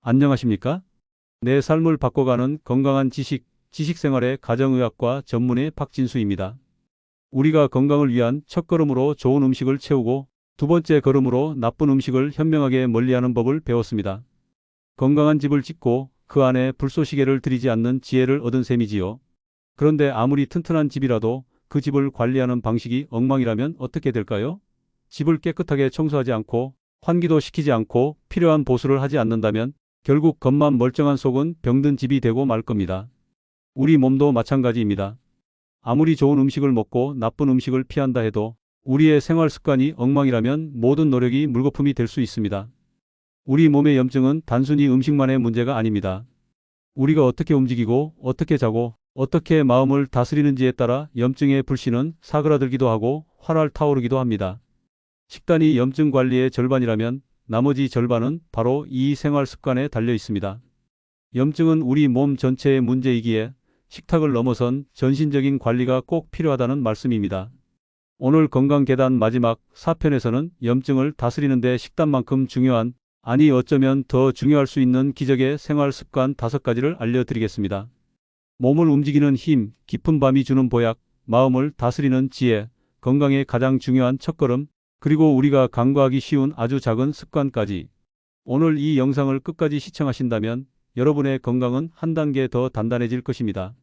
안녕하십니까? 내 삶을 바꿔가는 건강한 지식생활의 가정의학과 전문의 박진수입니다. 우리가 건강을 위한 첫걸음으로 좋은 음식을 채우고 두 번째 걸음으로 나쁜 음식을 현명하게 멀리하는 법을 배웠습니다. 건강한 집을 짓고 그 안에 불쏘시개를 들이지 않는 지혜를 얻은 셈이지요. 그런데 아무리 튼튼한 집이라도 그 집을 관리하는 방식이 엉망이라면 어떻게 될까요? 집을 깨끗하게 청소하지 않고 환기도 시키지 않고 필요한 보수를 하지 않는다면 결국 겉만 멀쩡한 속은 병든 집이 되고 말 겁니다. 우리 몸도 마찬가지입니다. 아무리 좋은 음식을 먹고 나쁜 음식을 피한다 해도 우리의 생활 습관이 엉망이라면 모든 노력이 물거품이 될 수 있습니다. 우리 몸의 염증은 단순히 음식만의 문제가 아닙니다. 우리가 어떻게 움직이고 어떻게 자고 어떻게 마음을 다스리는지에 따라 염증의 불씨는 사그라들기도 하고 활활 타오르기도 합니다. 식단이 염증 관리의 절반이라면 나머지 절반은 바로 이 생활 습관에 달려 있습니다. 염증은 우리 몸 전체의 문제이기에 식탁을 넘어선 전신적인 관리가 꼭 필요하다는 말씀입니다. 오늘 건강 계단 마지막 4편에서는 염증을 다스리는 데 식단만큼 중요한, 아니 어쩌면 더 중요할 수 있는 기적의 생활 습관 5가지를 알려드리겠습니다. 몸을 움직이는 힘, 깊은 밤이 주는 보약, 마음을 다스리는 지혜, 건강의 가장 중요한 첫걸음, 그리고 우리가 간과하기 쉬운 아주 작은 습관까지. 오늘 이 영상을 끝까지 시청하신다면 여러분의 건강은 한 단계 더 단단해질 것입니다.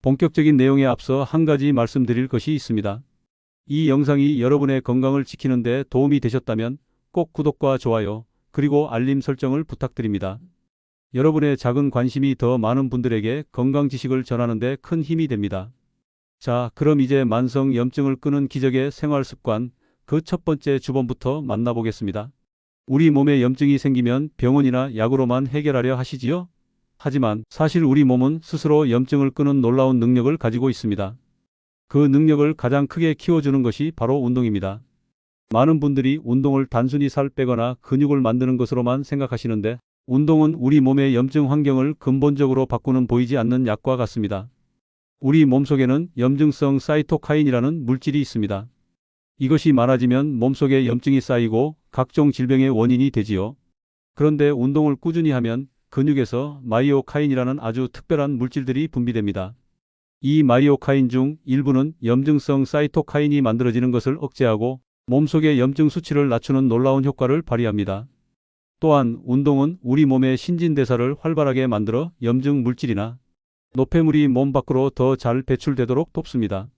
본격적인 내용에 앞서 한 가지 말씀드릴 것이 있습니다. 이 영상이 여러분의 건강을 지키는 데 도움이 되셨다면 꼭 구독과 좋아요, 그리고 알림 설정을 부탁드립니다. 여러분의 작은 관심이 더 많은 분들에게 건강 지식을 전하는 데 큰 힘이 됩니다. 자, 그럼 이제 만성 염증을 끄는 기적의 생활 습관, 그 첫 번째 주범부터 만나보겠습니다. 우리 몸에 염증이 생기면 병원이나 약으로만 해결하려 하시지요? 하지만 사실 우리 몸은 스스로 염증을 끄는 놀라운 능력을 가지고 있습니다. 그 능력을 가장 크게 키워주는 것이 바로 운동입니다. 많은 분들이 운동을 단순히 살 빼거나 근육을 만드는 것으로만 생각하시는데 운동은 우리 몸의 염증 환경을 근본적으로 바꾸는 보이지 않는 약과 같습니다. 우리 몸속에는 염증성 사이토카인이라는 물질이 있습니다. 이것이 많아지면 몸속에 염증이 쌓이고 각종 질병의 원인이 되지요. 그런데 운동을 꾸준히 하면 근육에서 마이오카인이라는 아주 특별한 물질들이 분비됩니다. 이 마이오카인 중 일부는 염증성 사이토카인이 만들어지는 것을 억제하고 몸속의 염증 수치를 낮추는 놀라운 효과를 발휘합니다. 또한 운동은 우리 몸의 신진대사를 활발하게 만들어 염증 물질이나 노폐물이 몸 밖으로 더 잘 배출되도록 돕습니다.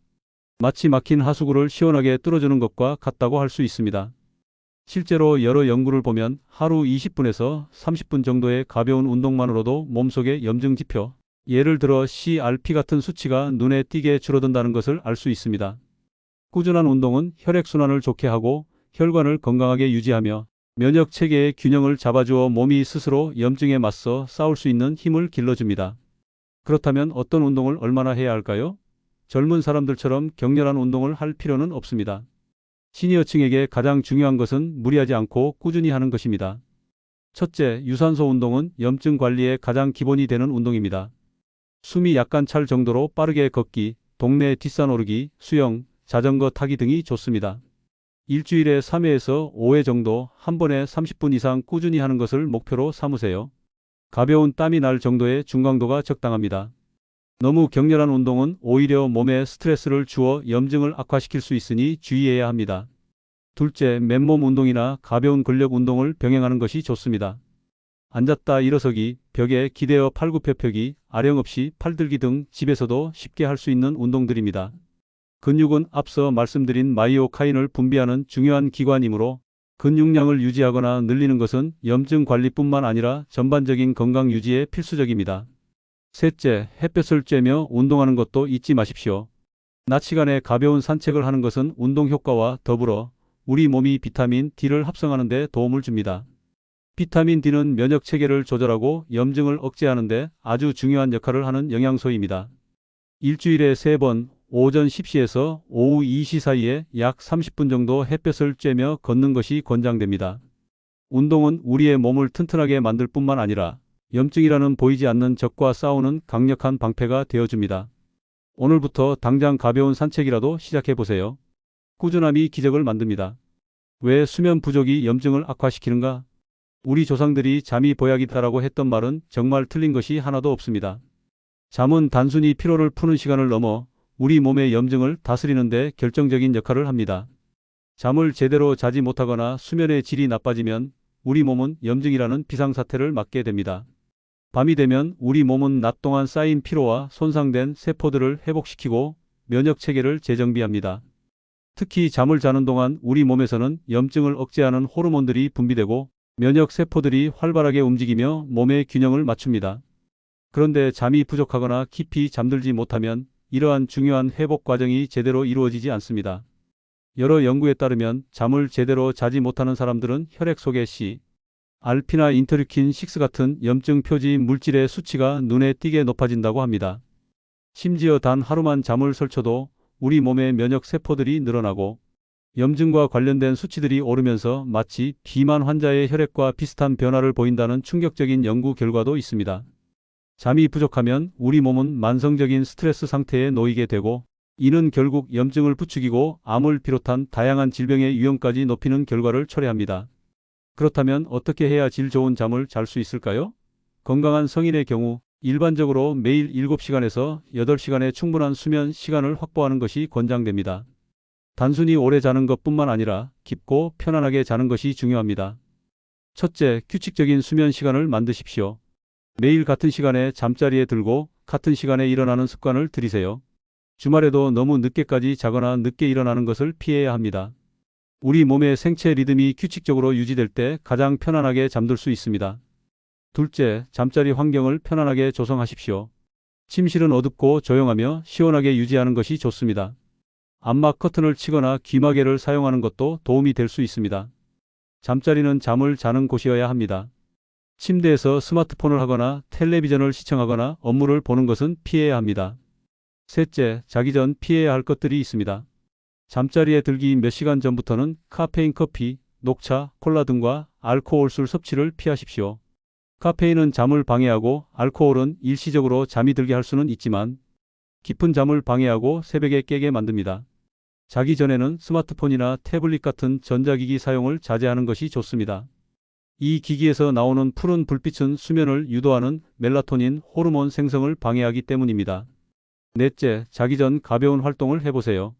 마치 막힌 하수구를 시원하게 뚫어주는 것과 같다고 할 수 있습니다. 실제로 여러 연구를 보면 하루 20분에서 30분 정도의 가벼운 운동만으로도 몸속의 염증 지표, 예를 들어 CRP 같은 수치가 눈에 띄게 줄어든다는 것을 알 수 있습니다. 꾸준한 운동은 혈액순환을 좋게 하고 혈관을 건강하게 유지하며 면역 체계의 균형을 잡아주어 몸이 스스로 염증에 맞서 싸울 수 있는 힘을 길러줍니다. 그렇다면 어떤 운동을 얼마나 해야 할까요? 젊은 사람들처럼 격렬한 운동을 할 필요는 없습니다. 시니어층에게 가장 중요한 것은 무리하지 않고 꾸준히 하는 것입니다. 첫째, 유산소 운동은 염증 관리의 가장 기본이 되는 운동입니다. 숨이 약간 찰 정도로 빠르게 걷기, 동네 뒷산 오르기, 수영, 자전거 타기 등이 좋습니다. 일주일에 3회에서 5회 정도 한 번에 30분 이상 꾸준히 하는 것을 목표로 삼으세요. 가벼운 땀이 날 정도의 중강도가 적당합니다. 너무 격렬한 운동은 오히려 몸에 스트레스를 주어 염증을 악화시킬 수 있으니 주의해야 합니다. 둘째, 맨몸 운동이나 가벼운 근력 운동을 병행하는 것이 좋습니다. 앉았다 일어서기, 벽에 기대어 팔굽혀펴기, 아령 없이 팔들기 등 집에서도 쉽게 할 수 있는 운동들입니다. 근육은 앞서 말씀드린 마이오카인을 분비하는 중요한 기관이므로 근육량을 유지하거나 늘리는 것은 염증 관리뿐만 아니라 전반적인 건강 유지에 필수적입니다. 셋째, 햇볕을 쬐며 운동하는 것도 잊지 마십시오. 낮 시간에 가벼운 산책을 하는 것은 운동 효과와 더불어 우리 몸이 비타민 D를 합성하는 데 도움을 줍니다. 비타민 D는 면역 체계를 조절하고 염증을 억제하는 데 아주 중요한 역할을 하는 영양소입니다. 일주일에 3번, 오전 10시에서 오후 2시 사이에 약 30분 정도 햇볕을 쬐며 걷는 것이 권장됩니다. 운동은 우리의 몸을 튼튼하게 만들 뿐만 아니라 염증이라는 보이지 않는 적과 싸우는 강력한 방패가 되어줍니다. 오늘부터 당장 가벼운 산책이라도 시작해보세요. 꾸준함이 기적을 만듭니다. 왜 수면 부족이 염증을 악화시키는가? 우리 조상들이 잠이 보약이다라고 했던 말은 정말 틀린 것이 하나도 없습니다. 잠은 단순히 피로를 푸는 시간을 넘어 우리 몸의 염증을 다스리는 데 결정적인 역할을 합니다. 잠을 제대로 자지 못하거나 수면의 질이 나빠지면 우리 몸은 염증이라는 비상사태를 맞게 됩니다. 밤이 되면 우리 몸은 낮 동안 쌓인 피로와 손상된 세포들을 회복시키고 면역 체계를 재정비합니다. 특히 잠을 자는 동안 우리 몸에서는 염증을 억제하는 호르몬들이 분비되고 면역 세포들이 활발하게 움직이며 몸의 균형을 맞춥니다. 그런데 잠이 부족하거나 깊이 잠들지 못하면 이러한 중요한 회복 과정이 제대로 이루어지지 않습니다. 여러 연구에 따르면 잠을 제대로 자지 못하는 사람들은 혈액 속의 C, 알피나 인터류킨 6 같은 염증 표지 물질의 수치가 눈에 띄게 높아진다고 합니다. 심지어 단 하루만 잠을 설쳐도 우리 몸의 면역 세포들이 늘어나고 염증과 관련된 수치들이 오르면서 마치 비만 환자의 혈액과 비슷한 변화를 보인다는 충격적인 연구 결과도 있습니다. 잠이 부족하면 우리 몸은 만성적인 스트레스 상태에 놓이게 되고 이는 결국 염증을 부추기고 암을 비롯한 다양한 질병의 위험까지 높이는 결과를 초래합니다. 그렇다면 어떻게 해야 질 좋은 잠을 잘 수 있을까요? 건강한 성인의 경우 일반적으로 매일 7시간에서 8시간의 충분한 수면 시간을 확보하는 것이 권장됩니다. 단순히 오래 자는 것뿐만 아니라 깊고 편안하게 자는 것이 중요합니다. 첫째, 규칙적인 수면 시간을 만드십시오. 매일 같은 시간에 잠자리에 들고 같은 시간에 일어나는 습관을 들이세요. 주말에도 너무 늦게까지 자거나 늦게 일어나는 것을 피해야 합니다. 우리 몸의 생체 리듬이 규칙적으로 유지될 때 가장 편안하게 잠들 수 있습니다. 둘째, 잠자리 환경을 편안하게 조성하십시오. 침실은 어둡고 조용하며 시원하게 유지하는 것이 좋습니다. 암막 커튼을 치거나 귀마개를 사용하는 것도 도움이 될 수 있습니다. 잠자리는 잠을 자는 곳이어야 합니다. 침대에서 스마트폰을 하거나 텔레비전을 시청하거나 업무를 보는 것은 피해야 합니다. 셋째, 자기 전 피해야 할 것들이 있습니다. 잠자리에 들기 몇 시간 전부터는 카페인 커피, 녹차, 콜라 등과 알코올술 섭취를 피하십시오. 카페인은 잠을 방해하고 알코올은 일시적으로 잠이 들게 할 수는 있지만 깊은 잠을 방해하고 새벽에 깨게 만듭니다. 자기 전에는 스마트폰이나 태블릿 같은 전자기기 사용을 자제하는 것이 좋습니다. 이 기기에서 나오는 푸른 불빛은 수면을 유도하는 멜라토닌 호르몬 생성을 방해하기 때문입니다. 넷째, 자기 전 가벼운 활동을 해보세요.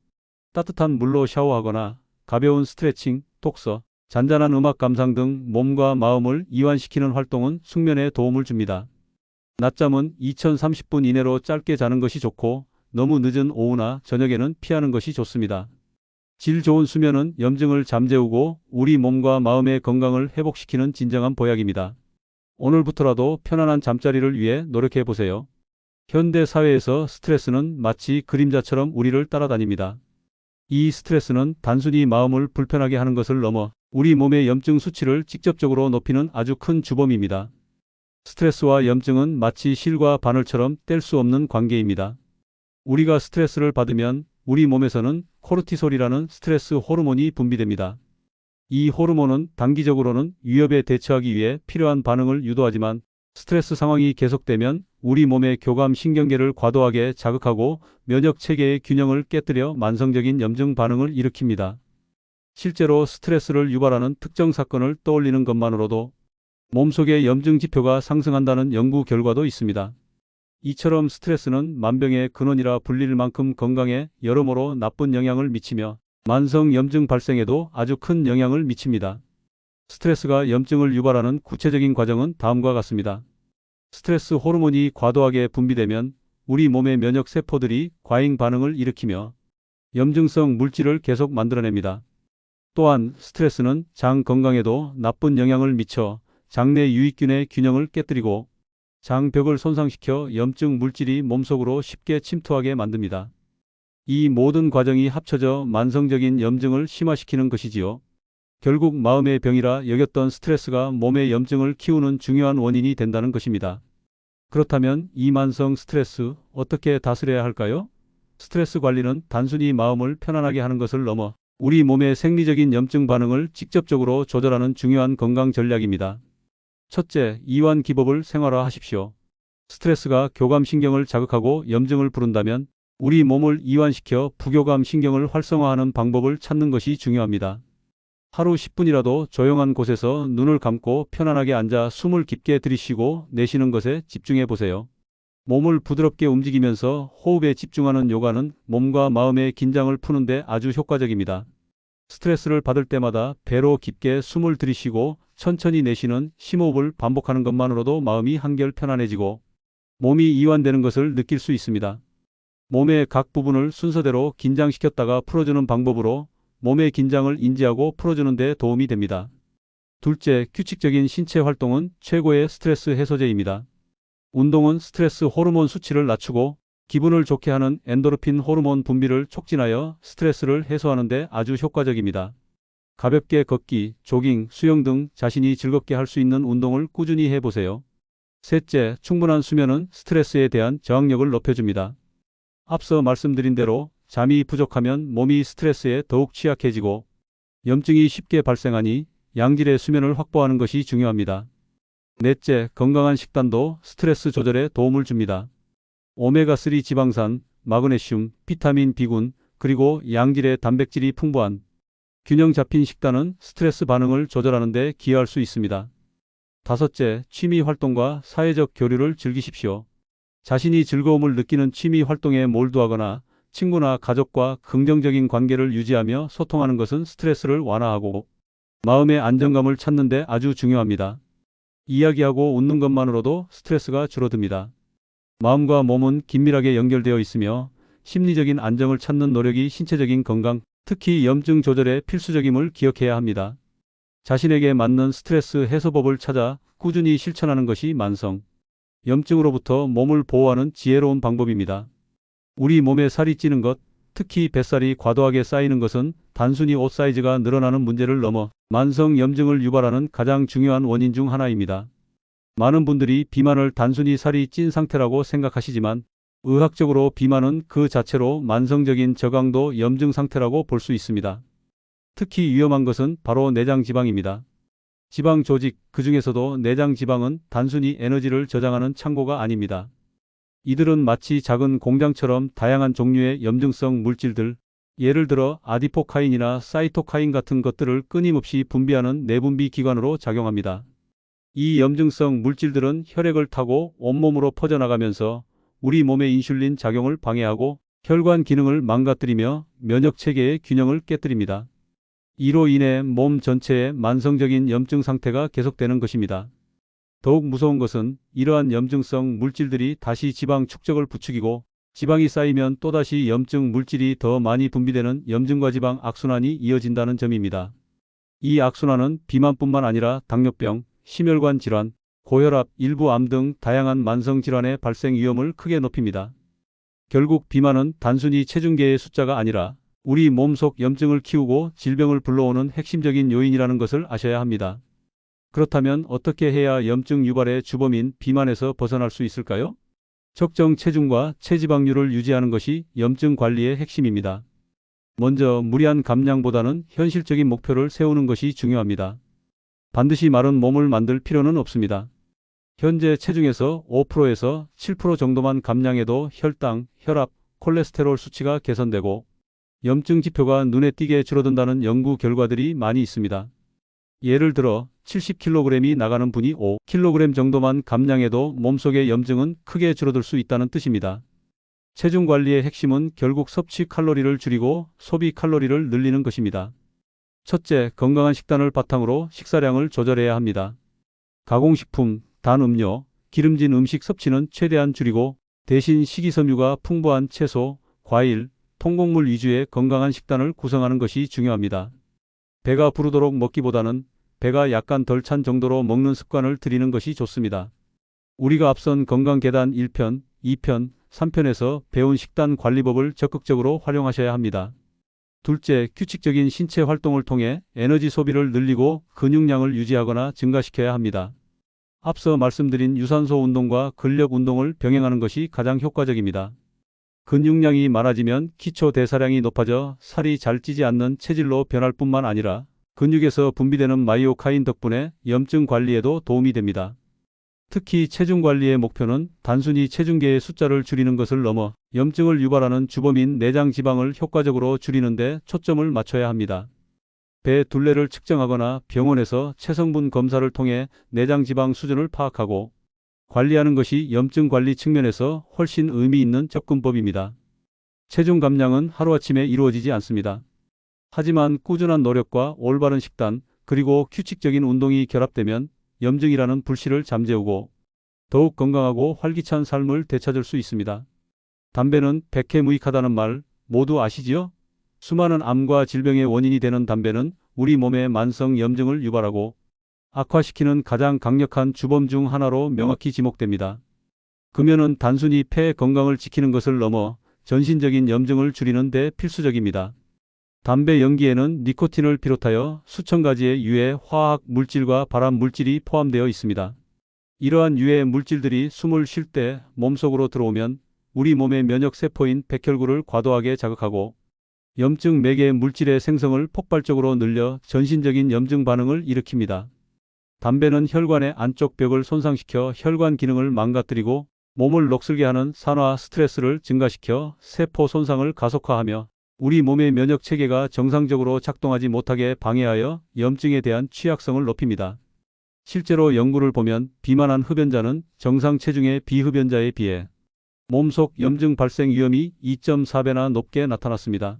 따뜻한 물로 샤워하거나 가벼운 스트레칭, 독서, 잔잔한 음악 감상 등 몸과 마음을 이완시키는 활동은 숙면에 도움을 줍니다. 낮잠은 2030분 이내로 짧게 자는 것이 좋고 너무 늦은 오후나 저녁에는 피하는 것이 좋습니다. 질 좋은 수면은 염증을 잠재우고 우리 몸과 마음의 건강을 회복시키는 진정한 보약입니다. 오늘부터라도 편안한 잠자리를 위해 노력해 보세요. 현대 사회에서 스트레스는 마치 그림자처럼 우리를 따라다닙니다. 이 스트레스는 단순히 마음을 불편하게 하는 것을 넘어 우리 몸의 염증 수치를 직접적으로 높이는 아주 큰 주범입니다. 스트레스와 염증은 마치 실과 바늘처럼 뗄 수 없는 관계입니다. 우리가 스트레스를 받으면 우리 몸에서는 코르티솔이라는 스트레스 호르몬이 분비됩니다. 이 호르몬은 단기적으로는 위협에 대처하기 위해 필요한 반응을 유도하지만 스트레스 상황이 계속되면 우리 몸의 교감 신경계를 과도하게 자극하고 면역 체계의 균형을 깨뜨려 만성적인 염증 반응을 일으킵니다. 실제로 스트레스를 유발하는 특정 사건을 떠올리는 것만으로도 몸속의 염증 지표가 상승한다는 연구 결과도 있습니다. 이처럼 스트레스는 만병의 근원이라 불릴 만큼 건강에 여러모로 나쁜 영향을 미치며 만성 염증 발생에도 아주 큰 영향을 미칩니다. 스트레스가 염증을 유발하는 구체적인 과정은 다음과 같습니다. 스트레스 호르몬이 과도하게 분비되면 우리 몸의 면역 세포들이 과잉 반응을 일으키며 염증성 물질을 계속 만들어냅니다. 또한 스트레스는 장 건강에도 나쁜 영향을 미쳐 장내 유익균의 균형을 깨뜨리고 장벽을 손상시켜 염증 물질이 몸속으로 쉽게 침투하게 만듭니다. 이 모든 과정이 합쳐져 만성적인 염증을 심화시키는 것이지요. 결국 마음의 병이라 여겼던 스트레스가 몸의 염증을 키우는 중요한 원인이 된다는 것입니다. 그렇다면 이 만성 스트레스 어떻게 다스려야 할까요? 스트레스 관리는 단순히 마음을 편안하게 하는 것을 넘어 우리 몸의 생리적인 염증 반응을 직접적으로 조절하는 중요한 건강 전략입니다. 첫째, 이완 기법을 생활화하십시오. 스트레스가 교감신경을 자극하고 염증을 부른다면 우리 몸을 이완시켜 부교감 신경을 활성화하는 방법을 찾는 것이 중요합니다. 하루 10분이라도 조용한 곳에서 눈을 감고 편안하게 앉아 숨을 깊게 들이쉬고 내쉬는 것에 집중해 보세요. 몸을 부드럽게 움직이면서 호흡에 집중하는 요가는 몸과 마음의 긴장을 푸는데 아주 효과적입니다. 스트레스를 받을 때마다 배로 깊게 숨을 들이쉬고 천천히 내쉬는 심호흡을 반복하는 것만으로도 마음이 한결 편안해지고 몸이 이완되는 것을 느낄 수 있습니다. 몸의 각 부분을 순서대로 긴장시켰다가 풀어주는 방법으로 몸의 긴장을 인지하고 풀어주는 데 도움이 됩니다. 둘째, 규칙적인 신체 활동은 최고의 스트레스 해소제입니다. 운동은 스트레스 호르몬 수치를 낮추고 기분을 좋게 하는 엔도르핀 호르몬 분비를 촉진하여 스트레스를 해소하는 데 아주 효과적입니다. 가볍게 걷기, 조깅, 수영 등 자신이 즐겁게 할 수 있는 운동을 꾸준히 해보세요. 셋째, 충분한 수면은 스트레스에 대한 저항력을 높여줍니다. 앞서 말씀드린 대로 잠이 부족하면 몸이 스트레스에 더욱 취약해지고 염증이 쉽게 발생하니 양질의 수면을 확보하는 것이 중요합니다. 넷째, 건강한 식단도 스트레스 조절에 도움을 줍니다. 오메가3 지방산, 마그네슘, 비타민 B군, 그리고 양질의 단백질이 풍부한 균형 잡힌 식단은 스트레스 반응을 조절하는 데 기여할 수 있습니다. 다섯째, 취미 활동과 사회적 교류를 즐기십시오. 자신이 즐거움을 느끼는 취미 활동에 몰두하거나 친구나 가족과 긍정적인 관계를 유지하며 소통하는 것은 스트레스를 완화하고 마음의 안정감을 찾는 데 아주 중요합니다. 이야기하고 웃는 것만으로도 스트레스가 줄어듭니다. 마음과 몸은 긴밀하게 연결되어 있으며 심리적인 안정을 찾는 노력이 신체적인 건강, 특히 염증 조절에 필수적임을 기억해야 합니다. 자신에게 맞는 스트레스 해소법을 찾아 꾸준히 실천하는 것이 만성 염증으로부터 몸을 보호하는 지혜로운 방법입니다. 우리 몸에 살이 찌는 것, 특히 뱃살이 과도하게 쌓이는 것은 단순히 옷 사이즈가 늘어나는 문제를 넘어 만성 염증을 유발하는 가장 중요한 원인 중 하나입니다. 많은 분들이 비만을 단순히 살이 찐 상태라고 생각하시지만 의학적으로 비만은 그 자체로 만성적인 저강도 염증 상태라고 볼 수 있습니다. 특히 위험한 것은 바로 내장 지방입니다. 지방 조직, 그 중에서도 내장 지방은 단순히 에너지를 저장하는 창고가 아닙니다. 이들은 마치 작은 공장처럼 다양한 종류의 염증성 물질들, 예를 들어 아디포카인이나 사이토카인 같은 것들을 끊임없이 분비하는 내분비 기관으로 작용합니다. 이 염증성 물질들은 혈액을 타고 온몸으로 퍼져나가면서 우리 몸의 인슐린 작용을 방해하고 혈관 기능을 망가뜨리며 면역 체계의 균형을 깨뜨립니다. 이로 인해 몸 전체의 만성적인 염증 상태가 계속되는 것입니다. 더욱 무서운 것은 이러한 염증성 물질들이 다시 지방 축적을 부추기고 지방이 쌓이면 또다시 염증 물질이 더 많이 분비되는 염증과 지방 악순환이 이어진다는 점입니다. 이 악순환은 비만뿐만 아니라 당뇨병, 심혈관 질환, 고혈압, 일부 암 등 다양한 만성 질환의 발생 위험을 크게 높입니다. 결국 비만은 단순히 체중계의 숫자가 아니라 우리 몸속 염증을 키우고 질병을 불러오는 핵심적인 요인이라는 것을 아셔야 합니다. 그렇다면 어떻게 해야 염증 유발의 주범인 비만에서 벗어날 수 있을까요? 적정 체중과 체지방률을 유지하는 것이 염증 관리의 핵심입니다. 먼저 무리한 감량보다는 현실적인 목표를 세우는 것이 중요합니다. 반드시 마른 몸을 만들 필요는 없습니다. 현재 체중에서 5%에서 7% 정도만 감량해도 혈당, 혈압, 콜레스테롤 수치가 개선되고 염증 지표가 눈에 띄게 줄어든다는 연구 결과들이 많이 있습니다. 예를 들어 70kg이 나가는 분이 5kg 정도만 감량해도 몸속의 염증은 크게 줄어들 수 있다는 뜻입니다. 체중 관리의 핵심은 결국 섭취 칼로리를 줄이고 소비 칼로리를 늘리는 것입니다. 첫째, 건강한 식단을 바탕으로 식사량을 조절해야 합니다. 가공식품, 단 음료, 기름진 음식 섭취는 최대한 줄이고 대신 식이섬유가 풍부한 채소, 과일, 통곡물 위주의 건강한 식단을 구성하는 것이 중요합니다. 배가 부르도록 먹기보다는 배가 약간 덜 찬 정도로 먹는 습관을 들이는 것이 좋습니다. 우리가 앞선 건강 계단 1편, 2편, 3편에서 배운 식단 관리법을 적극적으로 활용하셔야 합니다. 둘째, 규칙적인 신체 활동을 통해 에너지 소비를 늘리고 근육량을 유지하거나 증가시켜야 합니다. 앞서 말씀드린 유산소 운동과 근력 운동을 병행하는 것이 가장 효과적입니다. 근육량이 많아지면 기초 대사량이 높아져 살이 잘 찌지 않는 체질로 변할 뿐만 아니라 근육에서 분비되는 마이오카인 덕분에 염증 관리에도 도움이 됩니다. 특히 체중 관리의 목표는 단순히 체중계의 숫자를 줄이는 것을 넘어 염증을 유발하는 주범인 내장 지방을 효과적으로 줄이는 데 초점을 맞춰야 합니다. 배 둘레를 측정하거나 병원에서 체성분 검사를 통해 내장 지방 수준을 파악하고 관리하는 것이 염증 관리 측면에서 훨씬 의미 있는 접근법입니다. 체중 감량은 하루아침에 이루어지지 않습니다. 하지만 꾸준한 노력과 올바른 식단, 그리고 규칙적인 운동이 결합되면 염증이라는 불씨를 잠재우고 더욱 건강하고 활기찬 삶을 되찾을 수 있습니다. 담배는 백해무익하다는 말 모두 아시지요? 수많은 암과 질병의 원인이 되는 담배는 우리 몸의 만성 염증을 유발하고 악화시키는 가장 강력한 주범 중 하나로 명확히 지목됩니다. 금연은 단순히 폐 건강을 지키는 것을 넘어 전신적인 염증을 줄이는 데 필수적입니다. 담배 연기에는 니코틴을 비롯하여 수천 가지의 유해 화학 물질과 발암 물질이 포함되어 있습니다. 이러한 유해 물질들이 숨을 쉴 때 몸속으로 들어오면 우리 몸의 면역 세포인 백혈구를 과도하게 자극하고 염증 매개 물질의 생성을 폭발적으로 늘려 전신적인 염증 반응을 일으킵니다. 담배는 혈관의 안쪽 벽을 손상시켜 혈관 기능을 망가뜨리고 몸을 녹슬게 하는 산화 스트레스를 증가시켜 세포 손상을 가속화하며 우리 몸의 면역 체계가 정상적으로 작동하지 못하게 방해하여 염증에 대한 취약성을 높입니다. 실제로 연구를 보면 비만한 흡연자는 정상 체중의 비흡연자에 비해 몸속 염증 발생 위험이 2.4배나 높게 나타났습니다.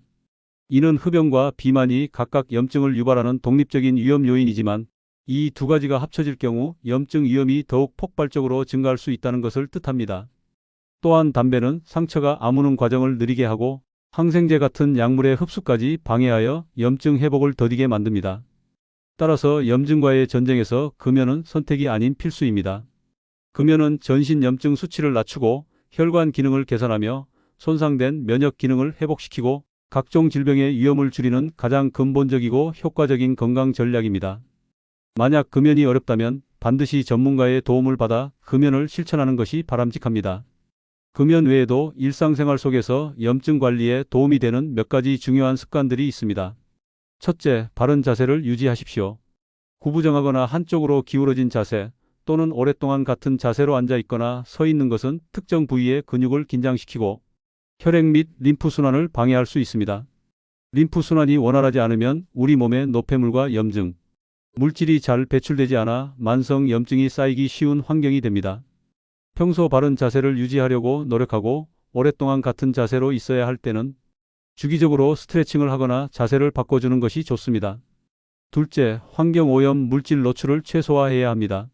이는 흡연과 비만이 각각 염증을 유발하는 독립적인 위험 요인이지만 이 두 가지가 합쳐질 경우 염증 위험이 더욱 폭발적으로 증가할 수 있다는 것을 뜻합니다. 또한 담배는 상처가 아무는 과정을 느리게 하고 항생제 같은 약물의 흡수까지 방해하여 염증 회복을 더디게 만듭니다. 따라서 염증과의 전쟁에서 금연은 선택이 아닌 필수입니다. 금연은 전신 염증 수치를 낮추고 혈관 기능을 개선하며 손상된 면역 기능을 회복시키고 각종 질병의 위험을 줄이는 가장 근본적이고 효과적인 건강 전략입니다. 만약 금연이 어렵다면 반드시 전문가의 도움을 받아 금연을 실천하는 것이 바람직합니다. 금연 외에도 일상생활 속에서 염증 관리에 도움이 되는 몇 가지 중요한 습관들이 있습니다. 첫째, 바른 자세를 유지하십시오. 구부정하거나 한쪽으로 기울어진 자세 또는 오랫동안 같은 자세로 앉아 있거나 서 있는 것은 특정 부위의 근육을 긴장시키고 혈액 및 림프 순환을 방해할 수 있습니다. 림프 순환이 원활하지 않으면 우리 몸의 노폐물과 염증, 물질이 잘 배출되지 않아 만성 염증이 쌓이기 쉬운 환경이 됩니다. 평소 바른 자세를 유지하려고 노력하고 오랫동안 같은 자세로 있어야 할 때는 주기적으로 스트레칭을 하거나 자세를 바꿔주는 것이 좋습니다. 둘째, 환경오염 물질 노출을 최소화해야 합니다.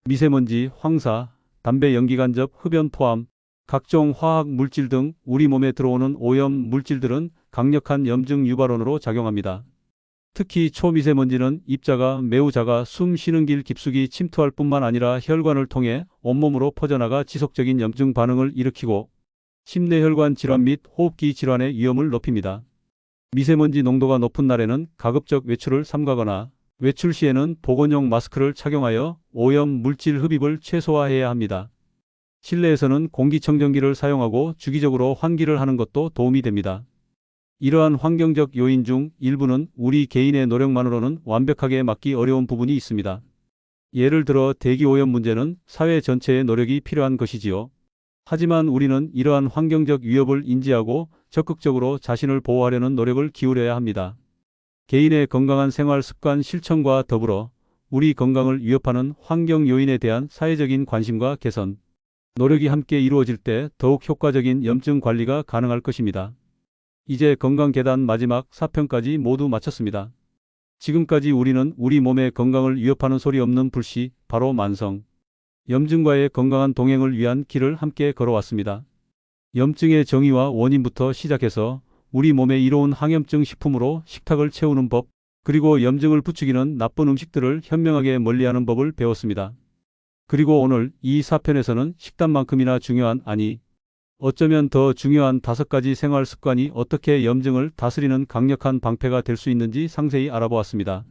미세먼지, 황사, 담배 연기 간접, 흡연 포함, 각종 화학 물질 등 우리 몸에 들어오는 오염 물질들은 강력한 염증 유발원으로 작용합니다. 특히 초미세먼지는 입자가 매우 작아 숨 쉬는 길 깊숙이 침투할 뿐만 아니라 혈관을 통해 온몸으로 퍼져나가 지속적인 염증 반응을 일으키고 심내혈관 질환 및 호흡기 질환의 위험을 높입니다. 미세먼지 농도가 높은 날에는 가급적 외출을 삼가거나 외출 시에는 보건용 마스크를 착용하여 오염 물질 흡입을 최소화해야 합니다. 실내에서는 공기청정기를 사용하고 주기적으로 환기를 하는 것도 도움이 됩니다. 이러한 환경적 요인 중 일부는 우리 개인의 노력만으로는 완벽하게 막기 어려운 부분이 있습니다. 예를 들어 대기 오염 문제는 사회 전체의 노력이 필요한 것이지요. 하지만 우리는 이러한 환경적 위협을 인지하고 적극적으로 자신을 보호하려는 노력을 기울여야 합니다. 개인의 건강한 생활 습관 실천과 더불어 우리 건강을 위협하는 환경 요인에 대한 사회적인 관심과 개선, 노력이 함께 이루어질 때 더욱 효과적인 염증 관리가 가능할 것입니다. 이제 건강계단 마지막 4편까지 모두 마쳤습니다. 지금까지 우리는 우리 몸의 건강을 위협하는 소리 없는 불씨, 바로 만성 염증과의 건강한 동행을 위한 길을 함께 걸어왔습니다. 염증의 정의와 원인부터 시작해서 우리 몸에 이로운 항염증 식품으로 식탁을 채우는 법, 그리고 염증을 부추기는 나쁜 음식들을 현명하게 멀리하는 법을 배웠습니다. 그리고 오늘 이 4편에서는 식단만큼이나 중요한, 아니 어쩌면 더 중요한 5가지 생활 습관이 어떻게 염증을 다스리는 강력한 방패가 될 수 있는지 상세히 알아보았습니다.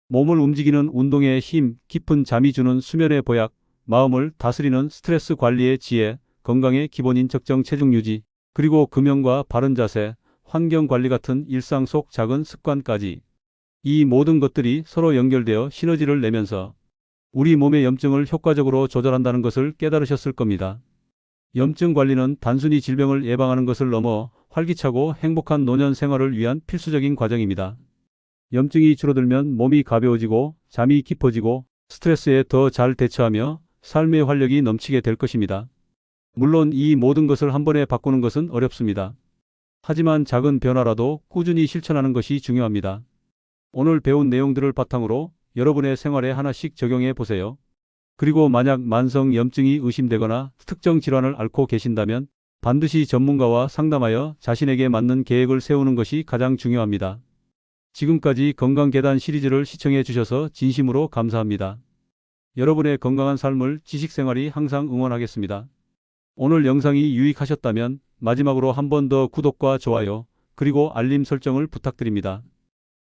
몸을 움직이는 운동의 힘, 깊은 잠이 주는 수면의 보약, 마음을 다스리는 스트레스 관리의 지혜, 건강의 기본인 적정 체중 유지, 그리고 금연과 바른 자세, 환경 관리 같은 일상 속 작은 습관까지. 이 모든 것들이 서로 연결되어 시너지를 내면서 우리 몸의 염증을 효과적으로 조절한다는 것을 깨달으셨을 겁니다. 염증 관리는 단순히 질병을 예방하는 것을 넘어 활기차고 행복한 노년 생활을 위한 필수적인 과정입니다. 염증이 줄어들면 몸이 가벼워지고 잠이 깊어지고 스트레스에 더 잘 대처하며 삶의 활력이 넘치게 될 것입니다. 물론 이 모든 것을 한 번에 바꾸는 것은 어렵습니다. 하지만 작은 변화라도 꾸준히 실천하는 것이 중요합니다. 오늘 배운 내용들을 바탕으로 여러분의 생활에 하나씩 적용해 보세요. 그리고 만약 만성 염증이 의심되거나 특정 질환을 앓고 계신다면 반드시 전문가와 상담하여 자신에게 맞는 계획을 세우는 것이 가장 중요합니다. 지금까지 건강계단 시리즈를 시청해 주셔서 진심으로 감사합니다. 여러분의 건강한 삶을 지식생활이 항상 응원하겠습니다. 오늘 영상이 유익하셨다면 마지막으로 한 번 더 구독과 좋아요, 그리고 알림 설정을 부탁드립니다.